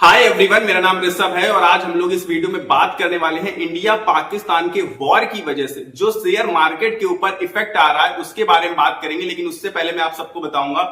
Hi everyone, मेरा नाम ऋषभ है और आज हम लोग इस वीडियो में बात करने वाले हैं इंडिया पाकिस्तान के वॉर की वजह से जो शेयर मार्केट के ऊपर इफेक्ट आ रहा है उसके बारे में बात करेंगे। लेकिन उससे पहले मैं आप सबको बताऊंगा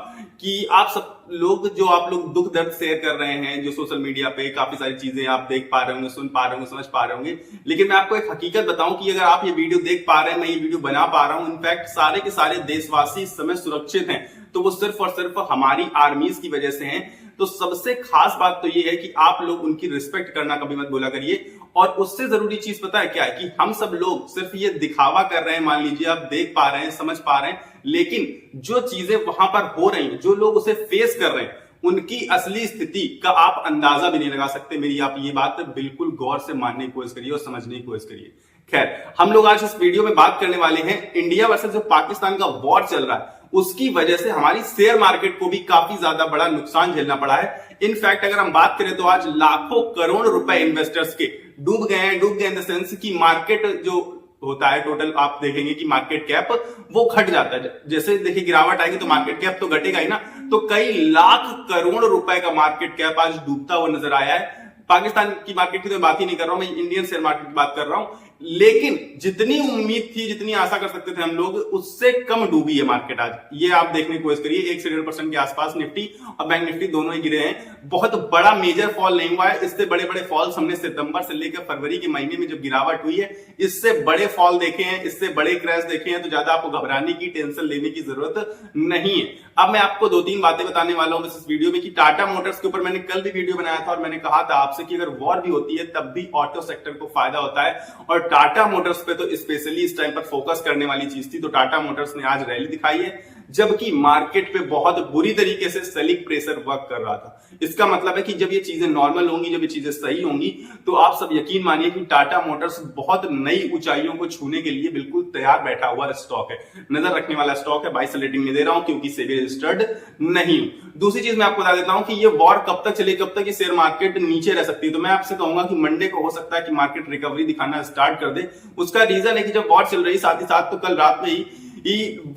कि आप लोग दुख दर्द शेयर कर रहे हैं जो सोशल मीडिया पे काफी सारी चीजें आप देख पा रहे होंगे, सुन पा रहे होंगे, समझ पा रहे होंगे। लेकिन मैं आपको एक हकीकत बताऊं कि अगर आप ये वीडियो देख पा रहे हैं, मैं ये वीडियो बना पा रहा हूं, इनफैक्ट सारे के सारे देशवासी इस समय सुरक्षित हैं, तो वो सिर्फ और सिर्फ हमारी आर्मीज की वजह से हैं। तो सबसे खास बात तो ये है कि आप लोग उनकी रिस्पेक्ट करना कभी मत बोला करिए। और उससे जरूरी चीज पता है क्या है कि हम सब लोग सिर्फ ये दिखावा कर रहे हैं, मान लीजिए आप देख पा रहे हैं, समझ पा रहे हैं, लेकिन जो चीजें वहां पर हो रही हैं, जो लोग उसे फेस कर रहे हैं, उनकी असली स्थिति का आप अंदाजा भी नहीं लगा सकते। मेरी आप ये बात बिल्कुल गौर से मानने की कोशिश करिए और समझने की कोशिश करिए। खैर, हम लोग आज इस वीडियो में बात करने वाले हैं इंडिया वर्सेस जो पाकिस्तान का वॉर चल रहा है उसकी वजह से हमारी शेयर मार्केट को भी काफी ज्यादा बड़ा नुकसान झेलना पड़ा है। इनफैक्ट अगर हम बात करें तो आज लाखों करोड़ रुपए इन्वेस्टर्स के डूब गए इन द सेंस की मार्केट जो होता है टोटल, आप देखेंगे कि मार्केट कैप वो घट जाता है। जैसे देखिए गिरावट आएगी तो मार्केट कैप तो घटेगा ही ना। तो कई लाख करोड़ रुपए का मार्केट कैप आज डूबता हुआ नजर आया है। पाकिस्तान की मार्केट की तो बात ही नहीं कर रहा हूं, मैं इंडियन शेयर मार्केट की बात कर रहा हूं। लेकिन जितनी उम्मीद थी, जितनी आशा कर सकते थे हम लोग, उससे कम डूबी है मार्केट आज। ये आप देखने की कोशिश करिए, 1 से 1.5% के आसपास निफ्टी और बैंक निफ्टी दोनों ही गिरे हैं। बहुत बड़ा मेजर फॉल नहीं हुआ है। इससे बड़े बड़े फॉल्स हमने सितंबर से लेकर फरवरी के महीने में जब गिरावट हुई है, इससे बड़े फॉल देखे हैं, इससे बड़े क्रैश देखे हैं। तो ज्यादा आपको घबराने की, टेंशन लेने की जरूरत नहीं है। अब मैं आपको 2-3 बातें बताने वाला हूं इस वीडियो में कि टाटा मोटर्स के ऊपर मैंने कल भी वीडियो बनाया था और मैंने कहा था आपसे कि अगर वॉर भी होती है तब भी ऑटो सेक्टर को फायदा होता है। और टाटा मोटर्स पे तो स्पेशली इस टाइम पर फोकस करने वाली चीज थी। तो टाटा मोटर्स ने आज रैली दिखाई है जबकि मार्केट पे बहुत बुरी तरीके से सेलिंग प्रेशर वर्क कर रहा था। इसका मतलब है कि जब ये चीजें नॉर्मल होंगी, जब ये चीजें सही होंगी, तो आप सब यकीन मानिए कि टाटा मोटर्स बहुत नई ऊंचाइयों को छूने के लिए बिल्कुल तैयार बैठा हुआ स्टॉक है, नजर रखने वाला स्टॉक है। बाय से रेटिंग नहीं दे रहा हूं क्योंकि सेबी रजिस्टर्ड नहीं हूं। दूसरी चीज मैं आपको बता देता हूं कि ये वॉर कब तक चले, कब तक ये शेयर मार्केट नीचे रह सकती है। तो मैं आपसे कहूंगा कि मंडे को हो सकता है कि मार्केट रिकवरी दिखाना स्टार्ट कर दे। उसका रीजन है कि जब वॉर चल रही, साथ ही साथ तो कल रात में ही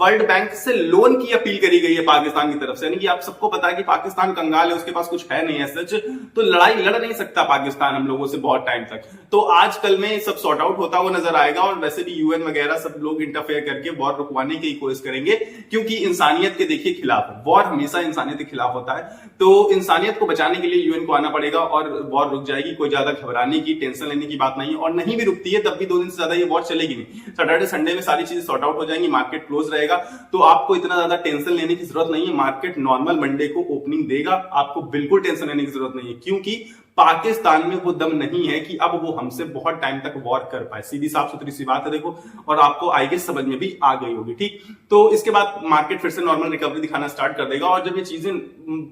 वर्ल्ड बैंक से लोन की अपील करी गई है पाकिस्तान की तरफ से। यानी कि आप सबको पता है कि पाकिस्तान कंगाल है, उसके पास कुछ है नहीं है सच, तो लड़ाई लड़ नहीं सकता पाकिस्तान हम लोगों से बहुत टाइम तक। तो आज कल में सब सॉर्ट आउट होता हुआ नजर आएगा और वैसे भी यूएन वगैरह सब लोग इंटरफेयर करके वॉर रुकवाने की कोशिश करेंगे क्योंकि इंसानियत के देखिए खिलाफ है वॉर, हमेशा इंसानियत के खिलाफ होता है। तो इंसानियत को बचाने के लिए यूएन को आना पड़ेगा और वॉर रुक जाएगी। कोई ज्यादा घबराने की, टेंशन लेने की बात नहीं है। और नहीं भी रुकती है तब भी 2 दिन से ज्यादा ये वॉर चलेगी नहीं। सैटरडे संडे में सारी चीजें सॉर्ट आउट हो जाएंगी, मार्केट क्लोज रहेगा, तो आपको इतना ज्यादा टेंशन लेने की जरूरत नहीं है। मार्केट नॉर्मल मंडे को ओपनिंग देगा, आपको बिल्कुल टेंशन लेने की जरूरत नहीं है क्योंकि पाकिस्तान में वो दम नहीं है कि अब वो हमसे बहुत टाइम तक वॉर कर पाए। सीधी साफ सुथरी सी बात है, देखो, और आपको आई गेस समझ में भी आ गई होगी। ठीक, तो इसके बाद मार्केट फिर से नॉर्मल रिकवरी दिखाना स्टार्ट कर देगा और जब ये चीजें,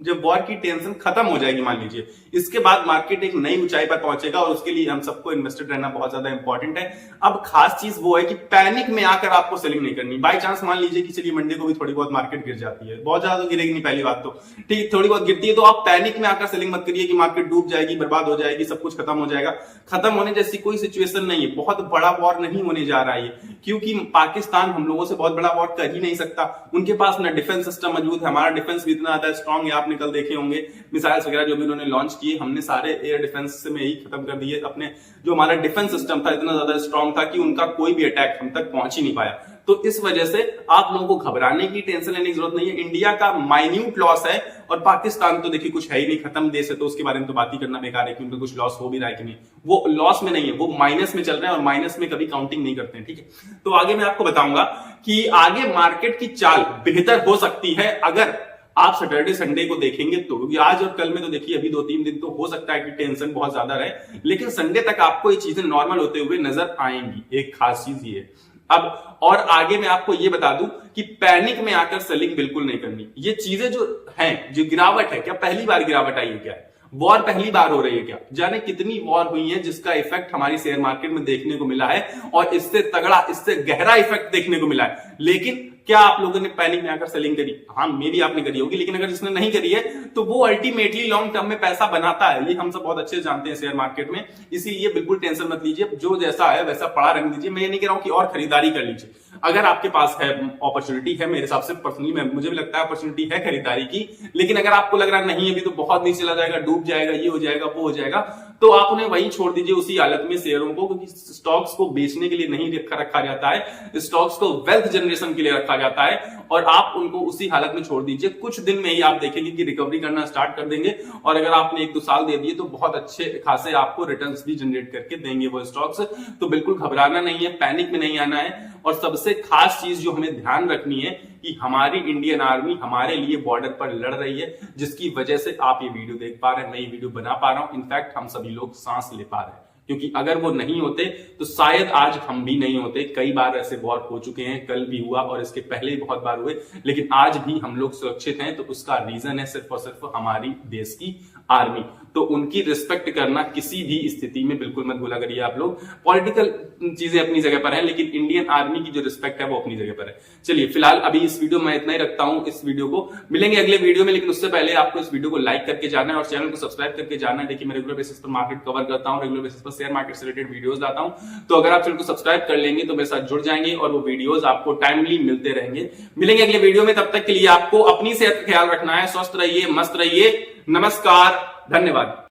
जब वॉर की टेंशन खत्म हो जाएगी मान लीजिए, इसके बाद मार्केट एक नई ऊंचाई पर पहुंचेगा और उसके लिए हम सबको इन्वेस्टेड रहना बहुत ज्यादा इंपॉर्टेंट है। अब खास चीज वो है कि पैनिक में आकर आपको सेलिंग नहीं करनी। बाई चांस मान लीजिए कि चलिए मंडे को भी थोड़ी बहुत मार्केट गिर जाती है, बहुत ज्यादा गिरेगी नहीं, पहली बात तो ठीक, थोड़ी बहुत गिरती है, तो आप पैनिक में आकर सेलिंग मत करिए कि मार्केट डूब जाएगी, बर्बाद हो जाएगी, सब कुछ खत्म हो जाएगा। खत्म होने जैसी कोई सिचुएशन नहीं है, बहुत बड़ा वॉर नहीं होने जा रहा है क्योंकि पाकिस्तान हम लोगों से बहुत बड़ा वॉर कर ही नहीं सकता। उनके पास ना डिफेंस सिस्टम मौजूद है, हमारा डिफेंस भी इतना ज्यादा स्ट्रांग है। आपने कल देखे होंगे मिसाइल्स वगैरह जो भी उन्होंने लॉन्च किए, हमने सारे एयर डिफेंस में ही खत्म कर दिए अपने। जो हमारा डिफेंस सिस्टम था इतना ज्यादा स्ट्रांग था कि उनका कोई भी अटैक हम तक पहुंच ही नहीं पाया। तो इस वजह से आप लोगों को घबराने की, टेंशन लेने की जरूरत नहीं है। इंडिया का माइन्यूट लॉस है और पाकिस्तान तो देखिए कुछ है ही नहीं, खत्म देश है, तो उसके बारे में तो बात ही करना बेकार है कि उनको कुछ लॉस हो भी रहा है कि नहीं। वो लॉस में नहीं है, वो माइनस में चल रहे हैं और माइनस में कभी काउंटिंग नहीं करते हैं। ठीक है, तो आगे मैं आपको बताऊंगा कि आगे मार्केट की चाल बेहतर हो सकती है अगर आप सैटरडे संडे को देखेंगे तो। क्योंकि आज और कल में तो देखिए अभी 2-3 दिन तो हो सकता है कि टेंशन बहुत ज्यादा रहे, लेकिन संडे तक आपको ये चीजें नॉर्मल होते हुए नजर आएंगी। एक खास चीज ये अब, और आगे मैं आपको ये बता दूं कि पैनिक में आकर सेलिंग बिल्कुल नहीं करनी। ये चीजें जो हैं, जो गिरावट है, क्या पहली बार गिरावट आई है? क्या वॉर पहली बार हो रही है? क्या जाने कितनी वॉर हुई है जिसका इफेक्ट हमारी शेयर मार्केट में देखने को मिला है और इससे तगड़ा, इससे गहरा इफेक्ट देखने को मिला है। लेकिन क्या आप लोगों ने पैनिक में आकर सेलिंग करी? हाँ, मे भी आपने करी होगी, लेकिन अगर जिसने नहीं करी है तो वो अल्टीमेटली लॉन्ग टर्म में पैसा बनाता है। ये हम सब बहुत अच्छे जानते हैं शेयर मार्केट में, इसीलिए बिल्कुल टेंशन मत लीजिए। जो जैसा है वैसा पड़ा रहने दीजिए। मैं ये नहीं कह रहा हूं कि और खरीदारी कर लीजिए। अगर आपके पास है अपॉर्चुनिटी है, मेरे हिसाब से पर्सनली मुझे भी लगता है अपॉर्चुनिटी है खरीदारी की, लेकिन अगर आपको लग रहा नहीं अभी तो बहुत नीचे चला जाएगा, डूब जाएगा, ये हो जाएगा, वो हो जाएगा, तो आप उन्हें वहीं छोड़ दीजिए उसी हालत में शेयरों को, क्योंकि स्टॉक्स को बेचने के लिए नहीं रखा जाता है, स्टॉक्स को वेल्थ जनरेशन के लिए रखा जाता है, और आप उनको उसी हालत में छोड़ दीजिए। कुछ दिन में ही आप देखेंगे कि रिकवरी करना स्टार्ट कर देंगे, और अगर आपने 1-2 साल दे दिए तो बहुत अच्छे खासे आपको रिटर्न्स भी जनरेट करके देंगे वो स्टॉक्स। तो बिल्कुल घबराना नहीं है, पैनिक में नहीं आना है। और सबसे खास चीज जो हमें ध्यान रखनी है कि हमारी इंडियन आर्मी हमारे लिए बॉर्डर पर लड़ रही है, जिसकी वजह से आप ये वीडियो देख पा रहे हैं, मैं ये वीडियो बना पा रहा हूं, इनफैक्ट हम सभी लोग सांस ले पा रहे हैं, क्योंकि अगर वो नहीं होते तो शायद आज हम भी नहीं होते। कई बार ऐसे वॉर हो चुके हैं, कल भी हुआ और इसके पहले भी बहुत बार हुए, लेकिन आज भी हम लोग सुरक्षित हैं। तो उसका रीजन है सिर्फ और सिर्फ हमारी देश की आर्मी। तो उनकी रिस्पेक्ट करना किसी भी स्थिति में बिल्कुल मत भूला करिए आप लोग। पॉलिटिकल चीजें अपनी जगह पर है, लेकिन इंडियन आर्मी की जो रिस्पेक्ट है वो अपनी जगह पर है। चलिए फिलहाल अभी इस वीडियो में इतना ही रखता हूं। इस वीडियो को मिलेंगे अगले वीडियो में, लेकिन उससे पहले आपको इस वीडियो को लाइक करके जाना है और चैनल को सब्सक्राइब करके जाना है। देखिए मैं रेगुलर बेसिस पर मार्केट कवर करता हूं, रेगुलर बेसिस पर शेयर मार्केट से रिलेटेड वीडियोस लाता हूं। तो अगर आप चैनल को सब्सक्राइब कर लेंगे तो मेरे साथ जुड़ जाएंगे और वो वीडियोस आपको टाइमली मिलते रहेंगे। मिलेंगे अगले वीडियो में, तब तक के लिए आपको अपनी सेहत का ख्याल रखना है। स्वस्थ रहिए, मस्त रहिए। नमस्कार, धन्यवाद।